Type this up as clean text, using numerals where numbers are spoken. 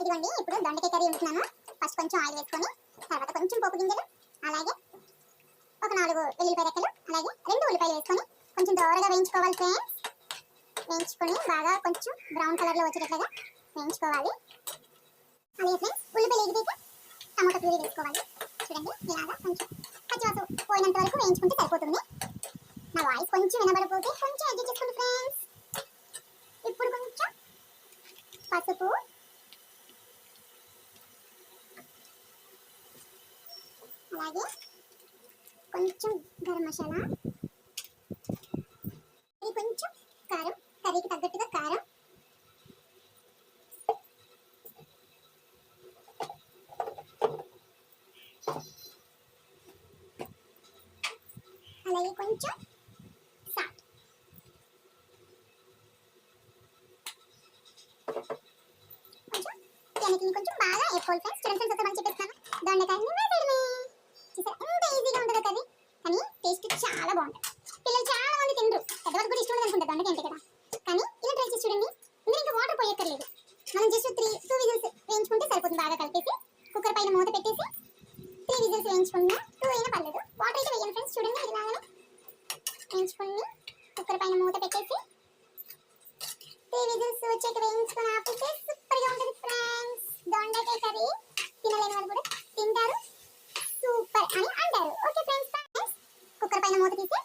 ఇదిగోండి ఇప్పుడు దొండకాయ కర్రీ ఉంటున్నాను. ఫస్ట్ కొంచెం ఆయిల్ వేసుకొని తర్వాత కొంచెం పోపు గింజలు అలాగే ఒక 4 వెల్లుల్లిపాయ రెక్కలు అలాగే 2 ఉల్లిపాయలు వేసుకొని కొంచెం దోరగా వేయించుకోవాలి ఫ్రెండ్స్. వేయించుకొని బాగా కొంచెం బ్రౌన్ కలర్లో వచ్చేటట్లుగా వేయించుకోవాలి. అలాగే ఫ్రెండ్స్ ఉల్లిపాయలు ఎగిపోయాక టమాటా ప్యూరీ వేసుకోవాలి. చూడండి ఇలాగా కొంచెం పచ్చివాసన పోయినంత వరకు వేయించుకుంటే సరిపోతుంది. నా వాయిస్ కొంచెం వినబడిపోతే కొంచెం అడ్జస్ట్ చేసుకోండి ఫ్రెండ్స్. ఇప్పుడు కొంచెం పసుపు అలాగే కొంచెం గరం మసాలా కొంచెం కారం కర్రీకి తగ్గట్టుగా కారం అలాగే కొంచెం సాల్ట్ కొంచెం బాగా వేసుకోవాలి ఫ్రెండ్స్. చూడండి ఫ్రెండ్స్ ఒకసారి చెప్పేస్తాను. దొండకాయని వేసేయడమే. చూసారా ఎంత ఈజీగా ఉంటుందో కర్రీ, కానీ టేస్ట్ చాలా బాగుంటుంది. పిల్లలు చాలా మంది తినరు, పెద్దవాళ్ళు కూడా ఇష్టం ఉండదు అనుకుంటారు దొండకాయ అంటే కదా. కానీ ఇలా ట్రై చేసి చూడండి. ఇందులో ఇంకా వాటర్ పోయక్కర్లేదు. మనం జస్ట్ 2 విజిల్స్ వేయించుకుంటే సరిపోతుంది. బాగా కలిపేసి కుక్కర్ పైన మూత పెట్టేసి 3 విజిల్స్ వేయించుకున్నా 2 అయినా పర్లేదు. వాటర్ అయితే వేయండి ఫ్రెండ్స్. చూడండి ఇలాగనే వేయించుకొని కుక్కర్ పైన మూత పెట్టేసి 3 విజిల్స్ వచ్చాక వేయించుకొని ఆపితే సూపర్గా ఉంటుంది ఫ్రెండ్స్. దొండకాయ కర్రీ తినలేని వాళ్ళు కూడా తింటారు, సూపర్ అని అంటారు. ఓకే ఫ్రెండ్స్, కుక్కర్ పైన మూత తీసి